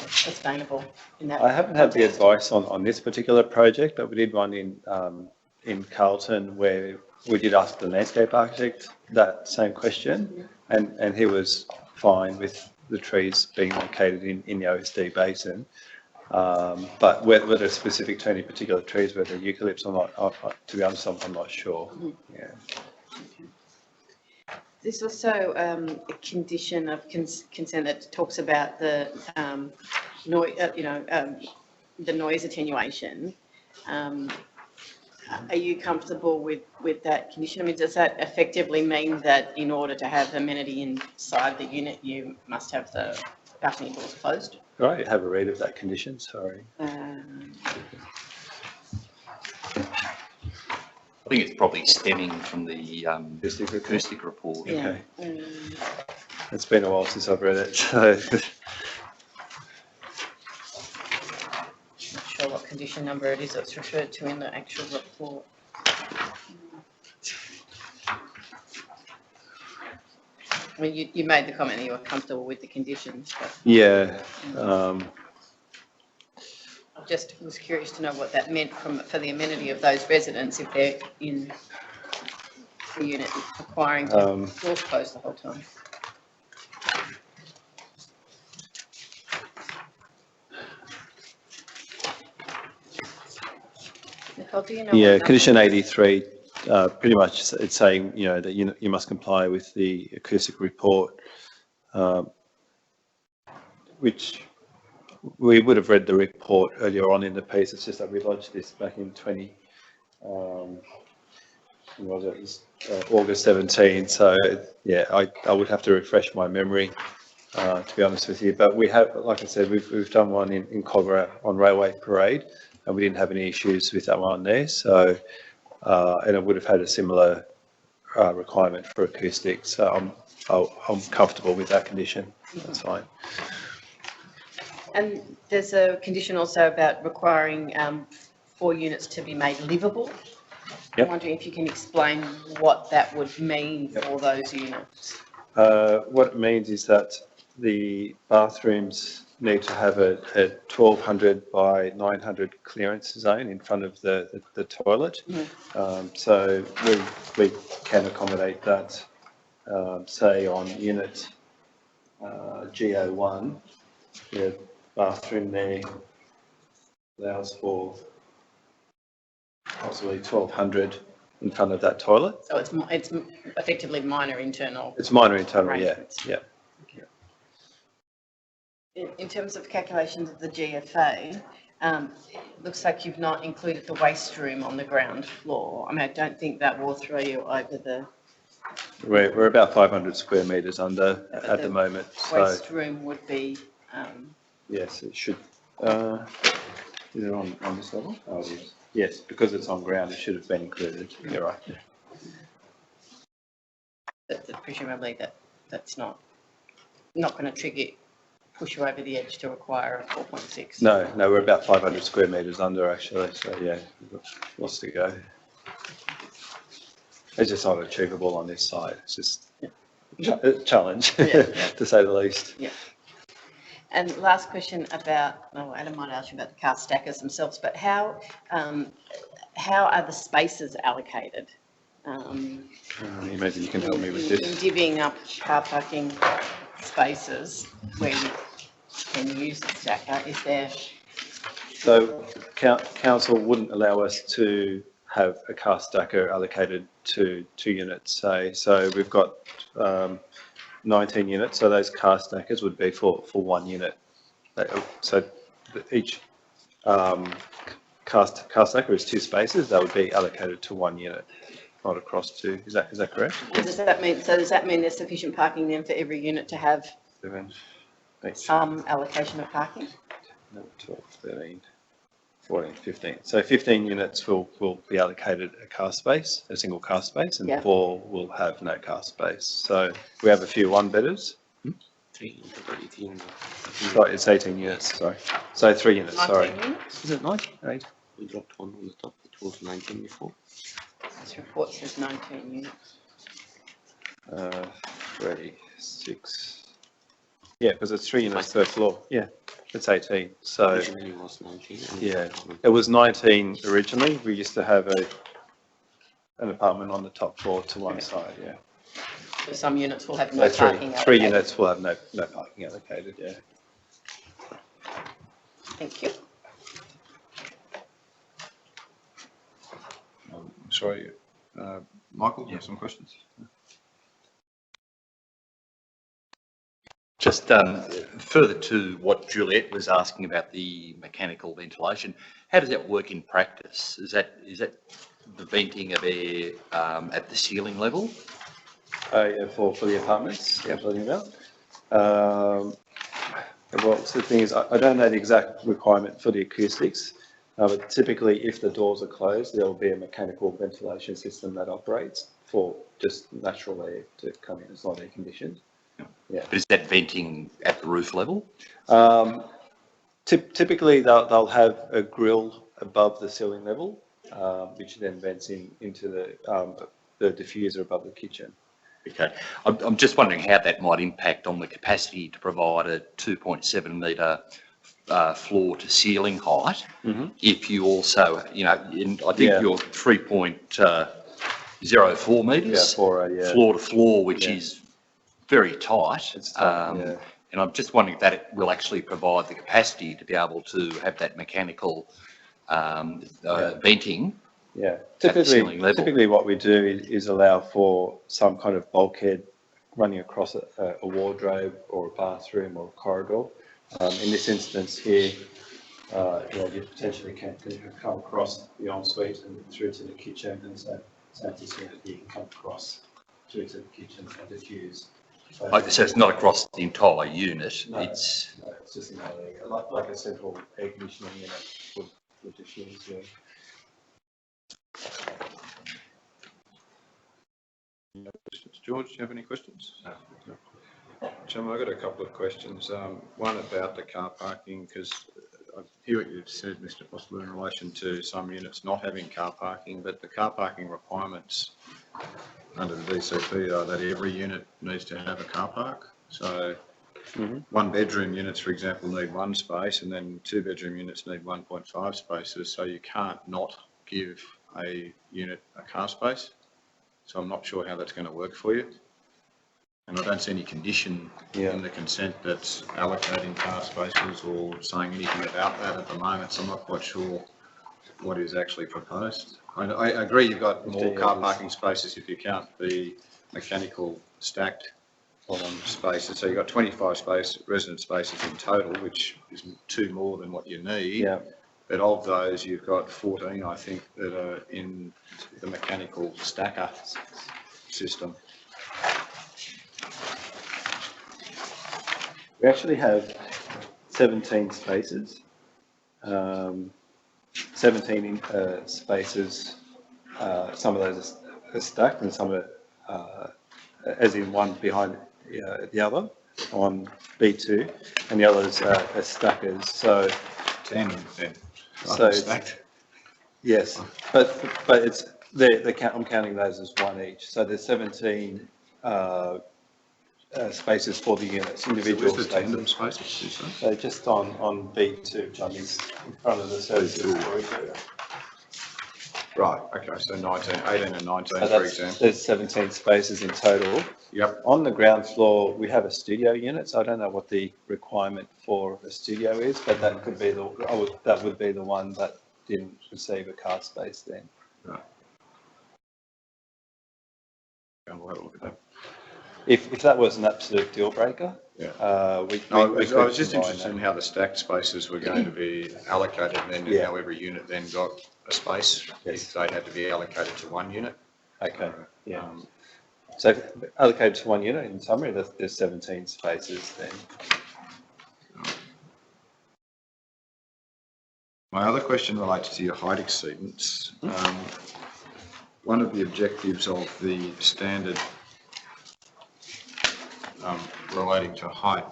sustainable in that? I haven't had the advice on this particular project, but we did one in Carlton where we did ask the landscape architect that same question, and he was fine with the trees being located in the OSD basin. But whether it's specific to any particular trees, whether eucalypts or not, to be honest, I'm not sure. Yeah. There's also a condition of consent that talks about the noise, the noise attenuation. Are you comfortable with that condition? I mean, does that effectively mean that in order to have amenity inside the unit, you must have the balcony doors closed? Right, have a read of that condition, sorry. I think it's probably stemming from the acoustic report. Yeah. Okay. It's been a while since I've read it, so. Not sure what condition number it is that's referred to in the actual report. I mean, you made the comment that you were comfortable with the conditions, but Yeah. I just was curious to know what that meant for the amenity of those residents if they're in the unit requiring to doors closed the whole time. Nicole, do you know? Yeah, condition 83, pretty much it's saying, you know, that you must comply with the acoustic report, which we would have read the report earlier on in the piece. It's just that we lodged this back in August 17. So yeah, I would have to refresh my memory, to be honest with you. But we have, like I said, we've done one in Cogra on Railway Parade, and we didn't have any issues with that one there. So, and it would have had a similar requirement for acoustics. So I'm comfortable with that condition. That's fine. And there's a condition also about requiring 4 units to be made livable. Yep. I'm wondering if you can explain what that would mean for those units. What it means is that the bathrooms need to have a 1200 by 900 clearance zone in front of the toilet. So we can accommodate that, say on unit GO1, the bathroom there allows for possibly 1200 in front of that toilet. So it's effectively minor internal. It's minor internal, yeah. In terms of calculations of the GFA, it looks like you've not included the waste room on the ground floor. I mean, I don't think that will throw you over the... We're about 500 square metres under at the moment. Waste room would be... Yes, it should. Is it on this level? Oh, it is. Yes, because it's on ground, it should have been included. You're right. Presumably that's not going to trigger, push you over the edge to require a 4.6. No, we're about 500 square metres under actually. So yeah, we've got lots to go. It's just not achievable on this side. It's just a challenge, to say the least. Yeah. And last question about, Adam might ask you about the car stackers themselves, but how are the spaces allocated? Maybe you can help me with this. In divvying up car parking spaces where you can use the stacker, is there? So council wouldn't allow us to have a car stacker allocated to 2 units, say. So we've got 19 units, so those car stackers would be for 1 unit. So each car stacker is 2 spaces. That would be allocated to 1 unit, not across 2. Is that correct? Does that mean there's sufficient parking then for every unit to have? 7. some allocation of parking. 12, 13, 14, 15. So 15 units will be allocated a car space, a single car space, and Yeah. 4 will have no car space. So we have a few one-bedders. 3 into 18. Sorry, it's 18 units, sorry. So 3 units, 19 sorry. units? Is it 19? 8? We dropped one on the top. It was 19 before. This report says 19 units. 3, 6. Yeah, because it's 3 units per floor. Yeah, it's 18. So, Originally it was 19. and yeah, it was 19 originally. We used to have an apartment on the top floor to one side, yeah. So some units will have no So parking three allocated. units will have no parking allocated, yeah. Thank you. Sorry, Michael, you have some questions? Just further to what Juliet was asking about the mechanical ventilation, how does that work in practice? Is that the venting of air at the ceiling level? Yeah, for the apartments you're talking about. Well, the thing is, I don't know the exact requirement for the acoustics, but typically if the doors are closed, there will be a mechanical ventilation system that operates for just natural air to come in. It's not air conditioned. Yeah. But is that venting at the roof level? Typically, they'll have a grill above the ceiling level, which then vents into the diffuser above the kitchen. Okay. I'm just wondering how that might impact on the capacity to provide a 2.7 metre floor to ceiling height. Mm-hmm. If you also, and I think you're 3.04 metres floor to floor, which is very tight. It's tight, And I'm just wondering if that will actually provide the capacity to be able to have that mechanical venting. Yeah, typically what we do is allow for some kind of bulkhead running across a wardrobe or a bathroom or a corridor. In this instance here, you potentially can come across the ensuite and through to the kitchen, and so this unit you can come across through to the kitchen and diffuse. So it's not across the entire unit. No, it's just in that area, like a central air conditioning unit would diffuse. Yeah. No questions. George, do you have any questions? No. Jim, I've got a couple of questions. One about the car parking, because I hear what you've said, Mr. Postler, in relation to some units not having car parking, but the car parking requirements under the DCP are that every unit needs to have a car park. So one bedroom units, for example, need one space, and then 2 bedroom units need 1.5 spaces. So you can't not give a unit a car space. So I'm not sure how that's going to work for you. And I don't see any condition in the consent that's allocating car spaces or saying anything about that at the moment. So I'm not quite sure what is actually proposed. I agree you've got more car parking spaces if you count the mechanical stacked spaces. So you've got 25 resident spaces in total, which is 2 more than what you need. Yeah. But of those, you've got 14, I think, that are in the mechanical stacker system. We actually have 17 spaces. 17 spaces. Some of those are stacked, and some are, as in one behind the other on B2, and the others are stackers. So 10 then. So stacked. Yes, but it's I'm counting those as one each. So there's 17 spaces for the units, individual spaces. Tandem spaces. So just on B2, which I think is in front of the services storage area. Right. Okay. So 18 and 19, so for example. There's 17 spaces in total. Yep. On the ground floor, we have a studio unit. So I don't know what the requirement for a studio is, but that could be that would be the one that didn't receive a car space then. Right. And we'll have a look at that. If that was an absolute deal breaker, I was just interested in how the stacked spaces were going to be allocated, and then how every unit then got a space if they had to be allocated to one unit. Okay. So allocated to one unit, in summary, there's 17 spaces then. My other question relates to your height exceedance. One of the objectives of the standard relating to height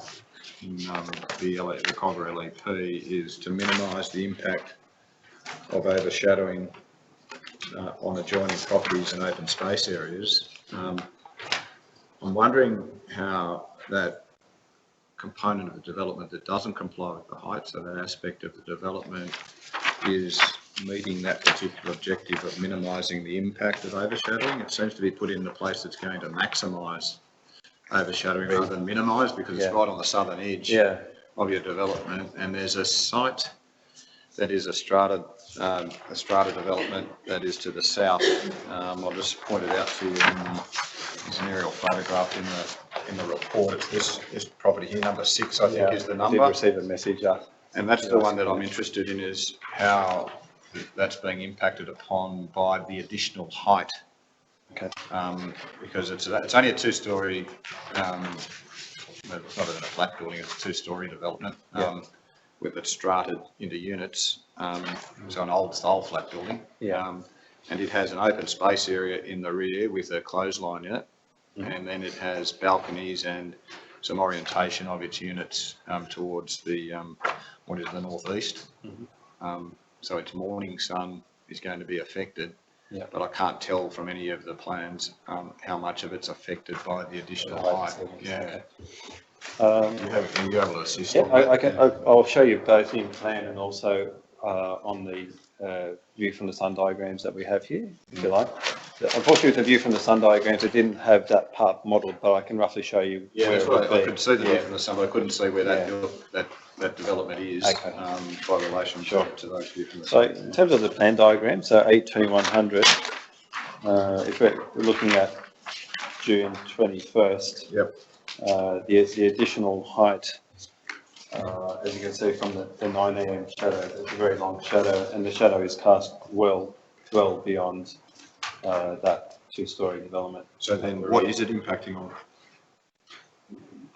in the Cogger LEP is to minimise the impact of overshadowing on adjoining properties and open space areas. I'm wondering how that component of the development that doesn't comply with the height, so that aspect of the development is meeting that particular objective of minimising the impact of overshadowing. It seems to be put in the place that's going to maximise overshadowing rather than minimise, because it's right on the southern edge of your development, and there's a site that is a strata development that is to the south. I'll just point it out to you. There's an aerial photograph in the report. It's this property here, number 6, I think, is the number. I did receive a message. And that's the one that I'm interested in, is how that's being impacted upon by the additional height. Okay. Because it's only a 2-storey, it's not even a flat building, it's a 2-storey development. With it strated into units, so an old style flat building. And it has an open space area in the rear with a clothesline in it, and then it has balconies and some orientation of its units towards the what is the northeast. So its morning sun is going to be affected, but I can't tell from any of the plans how much of it's affected by the additional height. Are you able to assist? I'll show you both in plan and also on the view from the sun diagrams that we have here, if you like. Unfortunately, with the view from the sun diagrams, it didn't have that part modelled, but I can roughly show you where it would be. I could see the view from the sun, but I couldn't see where that development is by relationship to those view from the sun. So in terms of the plan diagram, so 8/2100, if we're looking at June 21st, the additional height, as you can see from the 9 AM shadow, it's a very long shadow, and the shadow is cast well beyond that 2-storey development. So then what is it impacting on?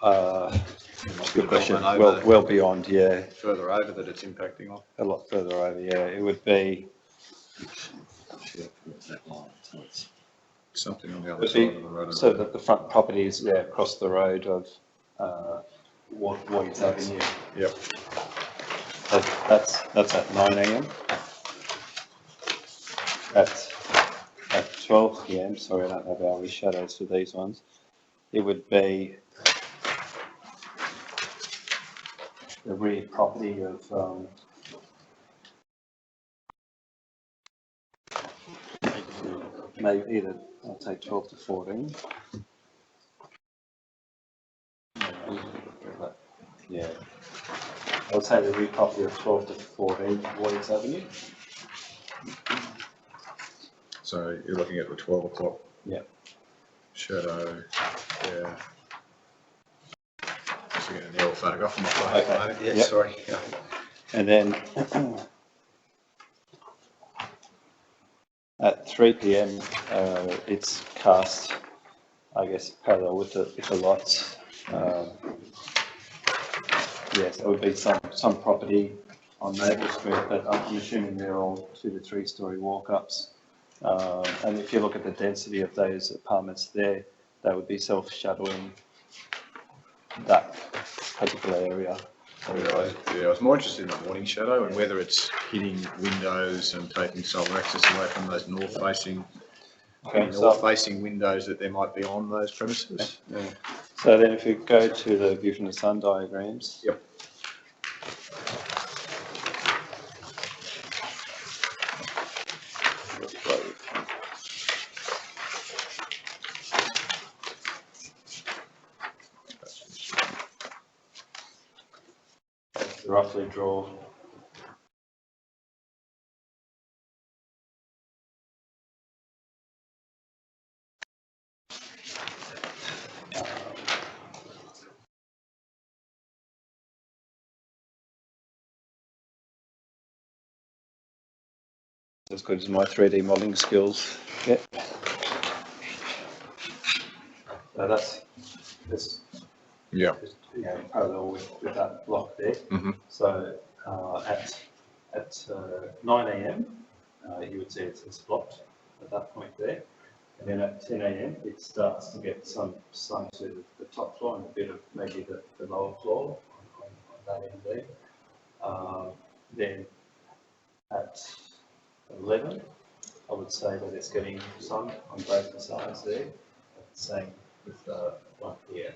That's a good question. Well beyond, Further over that it's impacting on? A lot further over, it would be... Something on the other side of the road. So that the front property is across the road of Waits Avenue. That's at 9 AM. At 12 PM, sorry, I don't have hourly shadows for these ones. It would be the rear property of maybe either, I'll take 12 to 14. I would say the rear property of 12 to 14 Waits Avenue. So you're looking at the 12 o'clock? Shadow, Just getting an aerial photograph on my phone. Sorry. And then at 3 PM, it's cast, I guess, parallel with the lights. Yes, there would be some property on Maple Street, but I'm assuming they're all 2 to 3-storey walk-ups. And if you look at the density of those apartments there, they would be self-shadowing that particular area. I was more interested in the morning shadow and whether it's hitting windows and taking solar access away from those north-facing windows that there might be on those premises. So then if you go to the view from the sun diagrams. Roughly draw as good as my 3D modelling skills. So that's parallel with that block there. So at 9 a.m. You would see it's blocked at that point there. And then at 10 a.m. it starts to get some sun to the top floor and a bit of maybe the lower floor on that end there. Then at 11, I would say that it's getting sun on both the sides there. Same with 1 p.m.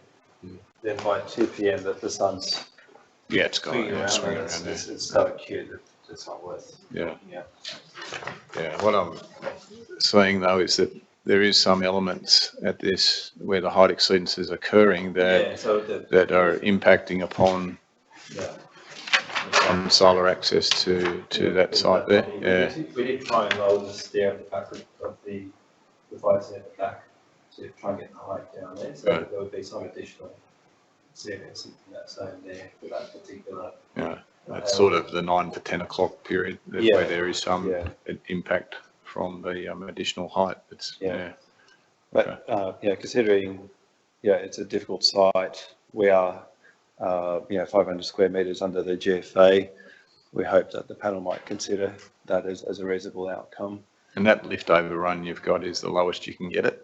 Then by 2 p.m. that the sun's Yeah, it's got swinging around, swinging and around there. it's so acute that it's not worth. Yeah. Yeah. Yeah, what I'm seeing though is that there is some elements at this where the height exceedance is occurring that So that are impacting upon yeah. on solar access to that site there. Yeah, We did try and roll the stair at the back of the fire at the back to try and get the height down there, so Right. there would be some additional service in that zone there for that particular. yeah. That's sort of the 9 to 10 o'clock period that Yeah. where there is some Yeah. impact from the additional height. It's Yeah. yeah. But, considering, it's a difficult site, we are, 500 square metres under the GFA. We hope that the panel might consider that as a reasonable outcome. And that lift overrun you've got is the lowest you can get it.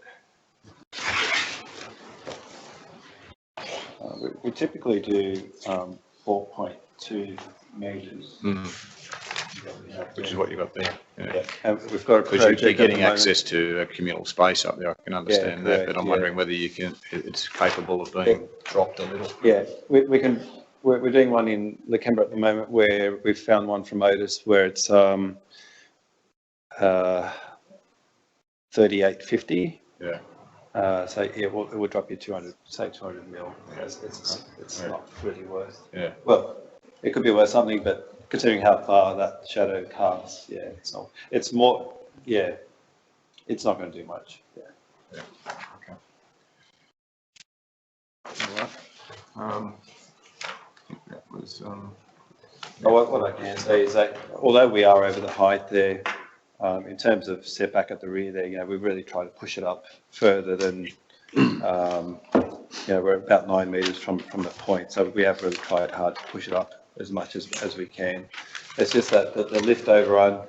We typically do 4.2 metres. Which is what you've got there. Yeah, and we've got a Because project you're at getting the moment. access to a communal space up there, I can understand that, but correct, I'm wondering whether you can, it's capable of being dropped a little. Yeah, we're doing one in Lakemba at the moment where we've found one from Otis where it's 3850. Yeah. So it will drop you 200 mil. Yeah. It's not really worth. Yeah. Well, it could be worth something, but considering how far that shadow casts, it's not. It's more, it's not going to do much. Yeah. Okay. All right. I think that was, What I can say is that although we are over the height there, in terms of setback at the rear there, we've really tried to push it up further than, we're about 9 metres from the point. So we have really tried hard to push it up as much as we can. It's just that the lift overrun,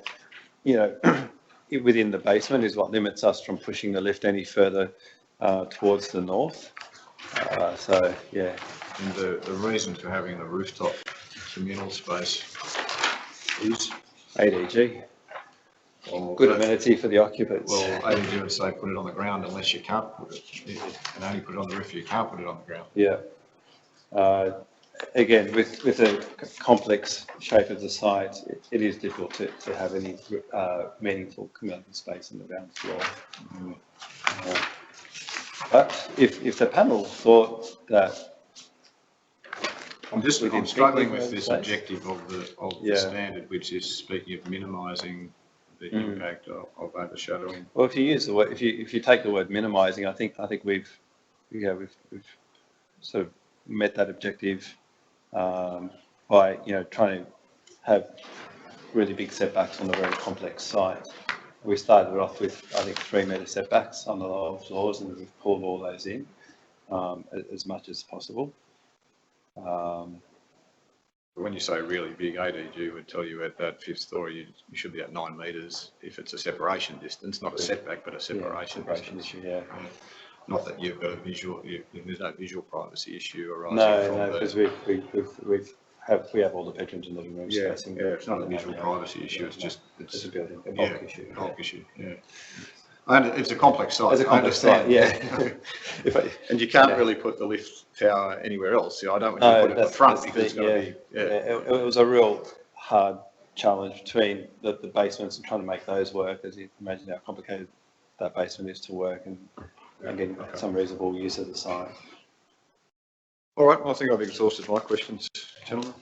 within the basement is what limits us from pushing the lift any further towards the north. So, yeah. and the reason for having the rooftop communal space is, ADG, well, good amenity for the occupants. well, ADG would say put it on the ground unless you can't put it. You can only put it on the roof, you can't put it on the ground. Yeah. Again, with the complex shape of the site, it is difficult to have any meaningful communal space on the ground floor. But if the panel thought that, I'm struggling with this space. objective of the Yeah. standard, which is speaking of minimising the impact of overshadowing. well, if you use the word, if you take the word minimising, I think we've sort of met that objective by trying to have really big setbacks on a very complex site. We started off with, I think, 3 metre setbacks on the lower floors, and we've pulled all those in as much as possible. When you say really big, ADG would tell you at that 5th story, you should be at 9 metres if it's a separation distance, not a setback, but a separation distance. Issue, yeah. Not that you've got a visual, there's no visual privacy issue arising from No, because we have all the bedrooms and living rooms facing. Yeah, it's not a visual privacy issue, it's just, it's a building, a yeah, bulk issue. bulk issue, yeah. And it's a complex site. It's a complex site, yeah. And you can't really put the lift tower anywhere else. I don't want you to put it at the front because it's going to be, It was a real hard challenge between the basements and trying to make those work, as you can imagine how complicated that basement is to work and getting some reasonable use of the site. All right, well, I think I've exhausted my questions, gentlemen.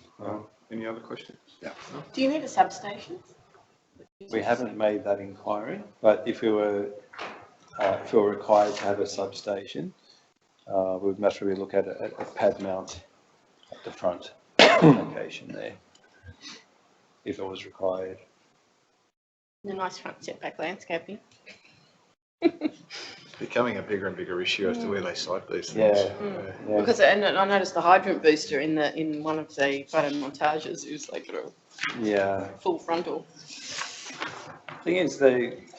Any other questions? Yeah. Do you need a substation? We haven't made that inquiry, but if we were required to have a substation, we would naturally look at a pad mount at the front location there, if it was required. A nice front setback landscaping. becoming a bigger and bigger issue as to where they site these things. Yeah. Because, and I noticed the hydrant booster in one of the photo montages is like a Yeah. full frontal. Thing is,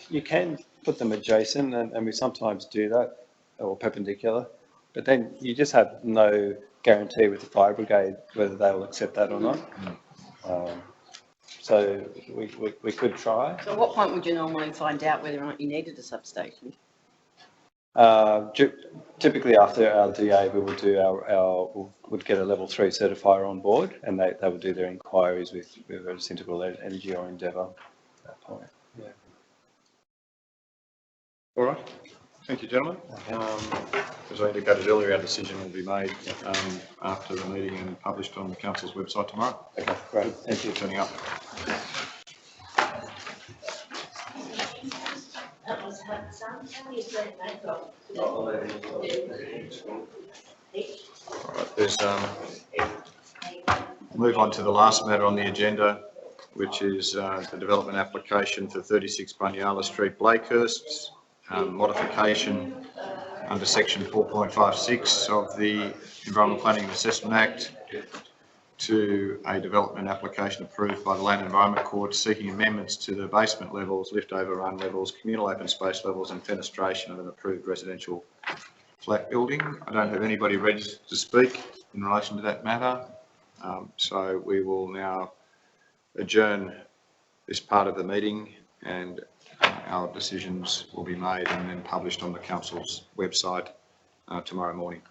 you can put them adjacent, and we sometimes do that, or perpendicular, but then you just have no guarantee with the fire brigade whether they will accept that or not. So we could try. So at what point would you normally find out whether or not you needed a substation? Typically after our DA, we would do would get a level 3 certifier on board, and they would do their inquiries with whether it's Integral Energy or Endeavour at that point. Yeah. All right. Thank you, gentlemen. As I indicated earlier, our decision will be made after the meeting and published on the council's website tomorrow. Okay, great. Thank you for turning up. All right, there's move on to the last matter on the agenda, which is the development application for 36 Bunyala Street, Blakehurst, modification under section 4.56 of the Environment Planning and Assessment Act to a development application approved by the Land and Environment Court seeking amendments to the basement levels, lift overrun levels, communal open space levels and fenestration of an approved residential flat building. I don't have anybody ready to speak in relation to that matter, so we will now adjourn this part of the meeting, and our decisions will be made and then published on the council's website tomorrow morning.